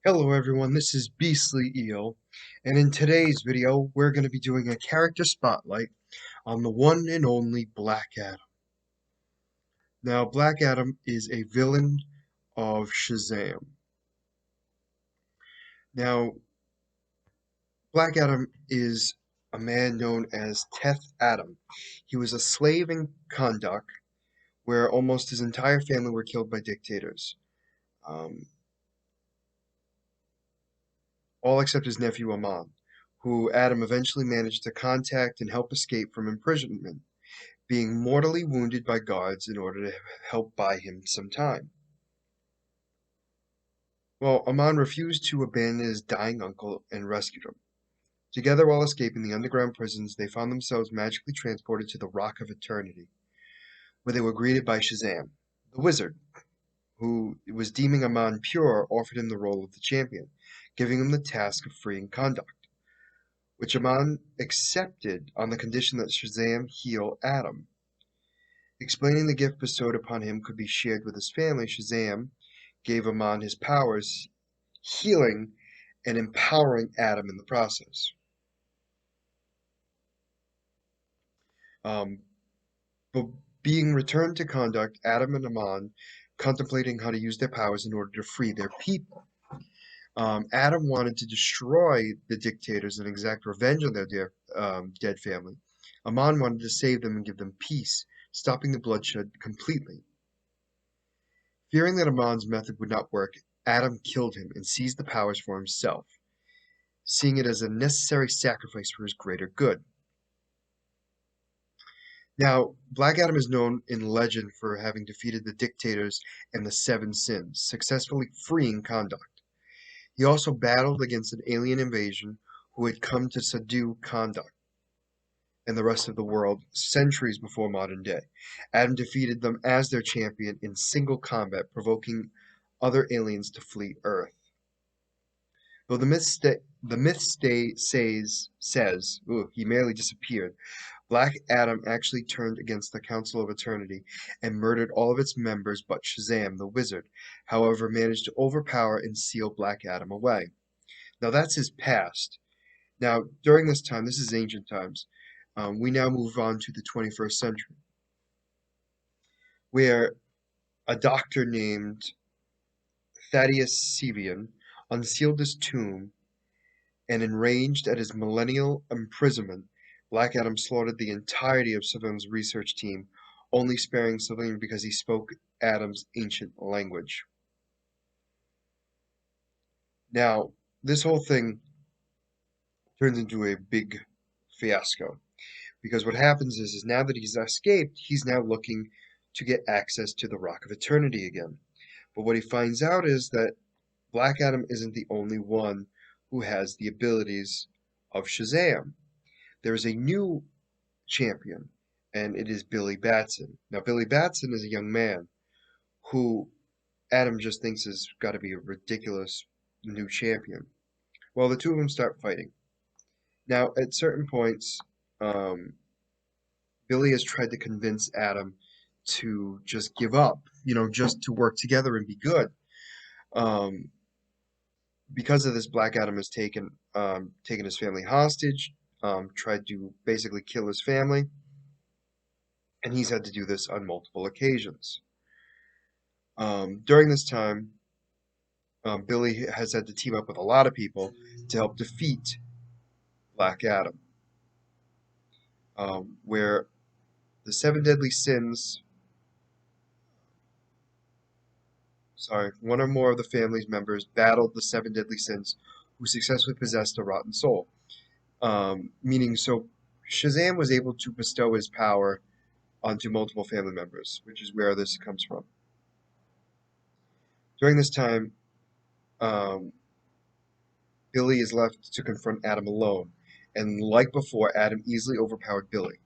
Hello everyone, this is Beastly Eel, and in today's video we're going to be doing a character spotlight on the one and only Black Adam. Now, Black Adam is a villain of Shazam. Now, Black Adam is a man known as Teth Adam. He was a slave in Kahndaq, where almost his entire family were killed by dictators. Um, all except his nephew Aman, who Adam eventually managed to contact and help escape from imprisonment, being mortally wounded by guards in order to help buy him some time. Well, Aman refused to abandon his dying uncle and rescued him. Together, while escaping the underground prisons, they found themselves magically transported to the Rock of Eternity, where they were greeted by Shazam, the wizard, who was deeming Aman pure, offered him the role of the champion, giving him the task of freeing Kahndaq, which Aman accepted on the condition that Shazam heal Adam. Explaining the gift bestowed upon him could be shared with his family, Shazam gave Aman his powers, healing and empowering Adam in the process. Um, but being returned to Kahndaq, Adam and Aman contemplating how to use their powers in order to free their people. Adam wanted to destroy the dictators and exact revenge on their dead family. Aman wanted to save them and give them peace, stopping the bloodshed completely. Fearing that Amon's method would not work, Adam killed him and seized the powers for himself, seeing it as a necessary sacrifice for his greater good. Now, Black Adam is known in legend for having defeated the dictators and the Seven Sins, successfully freeing Kahndaq. He also battled against an alien invasion who had come to subdue Kahndaq and the rest of the world centuries before modern day. Adam defeated them as their champion in single combat, provoking other aliens to flee Earth. Though the myth says he merely disappeared, Black Adam actually turned against the Council of Eternity and murdered all of its members but Shazam, the wizard, however managed to overpower and seal Black Adam away. Now that's his past. Now, during this time, this is ancient times, we now move on to the 21st century, where a doctor named Thaddeus Sevian unsealed his tomb, and enraged at his millennial imprisonment, Black Adam slaughtered the entirety of Sylvan's research team, only sparing Sylvan because he spoke Adam's ancient language. Now, this whole thing turns into a big fiasco, because what happens is now that he's escaped, he's now looking to get access to the Rock of Eternity again. But what he finds out is that Black Adam isn't the only one who has the abilities of Shazam. There is a new champion, and it is Billy Batson. Now, Billy Batson is a young man who Adam just thinks has got to be a ridiculous new champion. Well, the two of them start fighting. Now, at certain points, um, Billy has tried to convince Adam to just give up, just to work together and be good. Um, because of this, Black Adam has taken his family hostage, tried to basically kill his family, and he's had to do this on multiple occasions. During this time, Billy has had to team up with a lot of people to help defeat Black Adam, where the seven deadly sins, one or more of the family's members battled the seven deadly sins who successfully possessed a rotten soul. Meaning, so Shazam was able to bestow his power onto multiple family members, which is where this comes from. During this time, um, Billy is left to confront Adam alone, and like before, Adam easily overpowered Billy.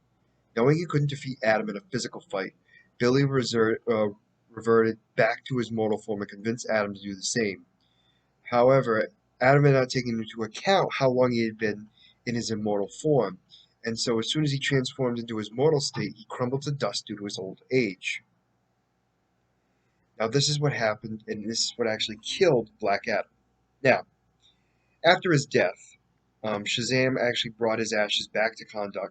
Knowing he couldn't defeat Adam in a physical fight, Billy reverted back to his mortal form and convinced Adam to do the same. However, Adam had not taken into account how long he had been in his immortal form, and so as soon as he transformed into his mortal state, he crumbled to dust due to his old age. Now, this is what happened, and this is what actually killed Black Adam. Now, after his death, Shazam actually brought his ashes back to Kahndaq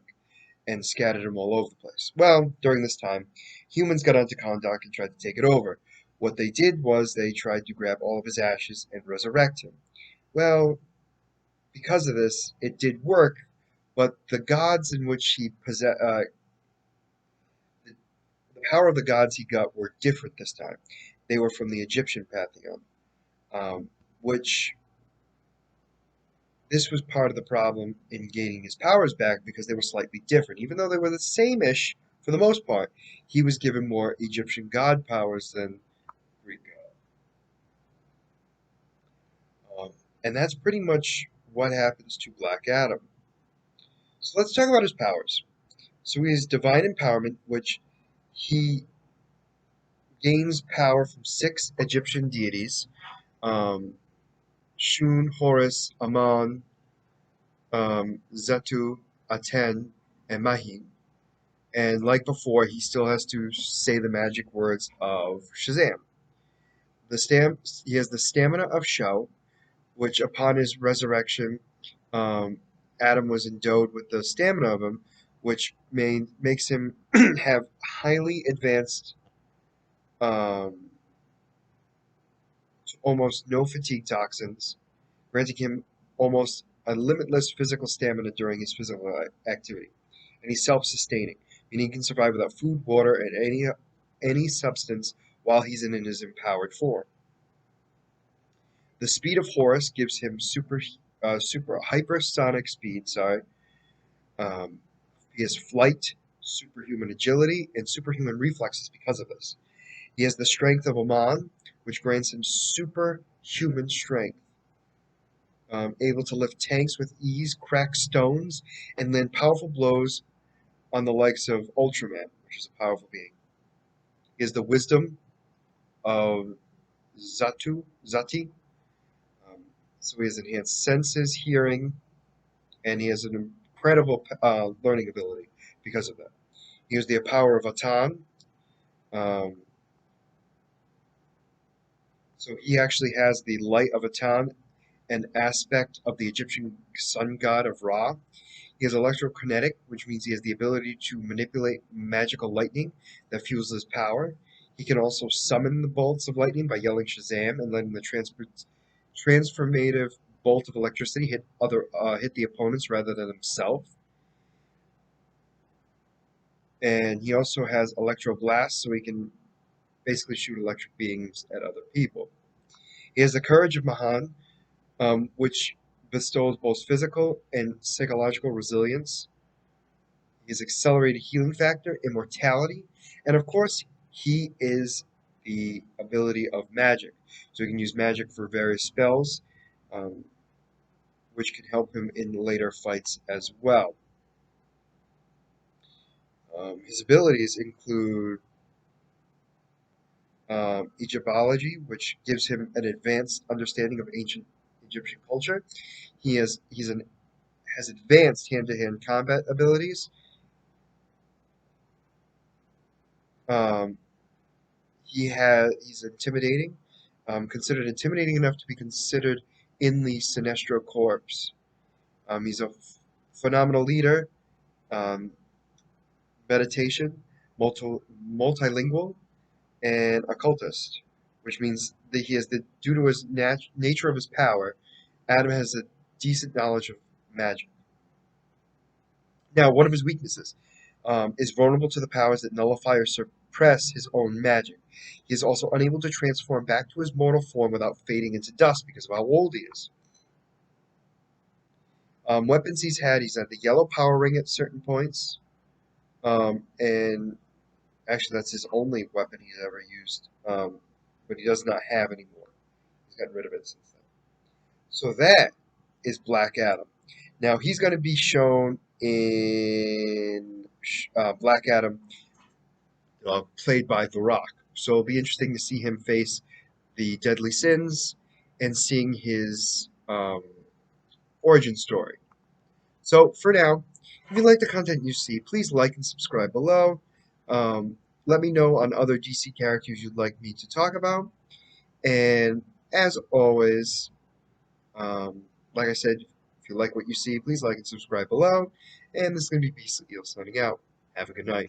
and scattered them all over the place. Well, during this time, humans got onto Kahndaq and tried to take it over. What they did was they tried to grab all of his ashes and resurrect him. Well, because of this, it did work, but the gods in which he possessed, the power of the gods he got were different this time. They were from the Egyptian pantheon, um, which this was part of the problem in gaining his powers back because they were slightly different. Even though they were the same-ish for the most part, he was given more Egyptian god powers than Greek god. And that's pretty much what happens to Black Adam. So let's talk about his powers. So he has divine empowerment, which he gains power from six Egyptian deities: um, Shun, Horus, Amun, Zatu, Aten, and Mahin. And like before, he still has to say the magic words of Shazam. He has the stamina of Shao, which upon his resurrection, um, Adam was endowed with the stamina of him, which makes him have highly advanced, um, almost no fatigue toxins, granting him almost a limitless physical stamina during his physical activity. And he's self-sustaining, meaning he can survive without food, water, and any substance while he's in his empowered form. The speed of Horus gives him super hypersonic speed. Sorry, um, he has flight, superhuman agility, and superhuman reflexes because of this. He has the strength of Aman, which grants him superhuman strength, able to lift tanks with ease, crack stones, and land powerful blows on the likes of Ultraman, which is a powerful being. He has the wisdom of Zati. Um, so he has enhanced senses, hearing, and he has an incredible learning ability because of that. He has the power of Atan. Um, so he actually has the light of Atan, an aspect of the Egyptian sun god of Ra. He is electrokinetic, which means he has the ability to manipulate magical lightning that fuels his power. He can also summon the bolts of lightning by yelling Shazam and letting the transformative bolt of electricity hit the opponents rather than himself. And he also has electroblast, so he can basically shoot electric beams at other people. He has the courage of Mahan, which bestows both physical and psychological resilience. His accelerated healing factor, immortality, and of course, he is the ability of magic. So he can use magic for various spells, um, which can help him in later fights as well. His abilities include Egyptology, which gives him an advanced understanding of ancient Egyptian culture. Has advanced hand-to-hand combat abilities. Um, he's intimidating, considered intimidating enough to be considered in the Sinestro Corps. He's a phenomenal leader, um, meditation, multilingual, and occultist, which means that he has due to his nature of his power, Adam has a decent knowledge of magic. Now, one of his weaknesses is vulnerable to the powers that nullify or suppress his own magic. He is also unable to transform back to his mortal form without fading into dust because of how old he is. Weapons he's had the yellow power ring at certain points, and actually that's his only weapon he's ever used, but he does not have anymore. He's gotten rid of it since then. So that is Black Adam. Now he's going to be shown in Black Adam, played by The Rock. So it'll be interesting to see him face the deadly sins and seeing his origin story. So for now, if you like the content you see, please like and subscribe below. Let me know on other DC characters you'd like me to talk about. And as always, Like I said, if you like what you see, please like and subscribe below. And this is going to be Beastly Eel signing out. Have a good night.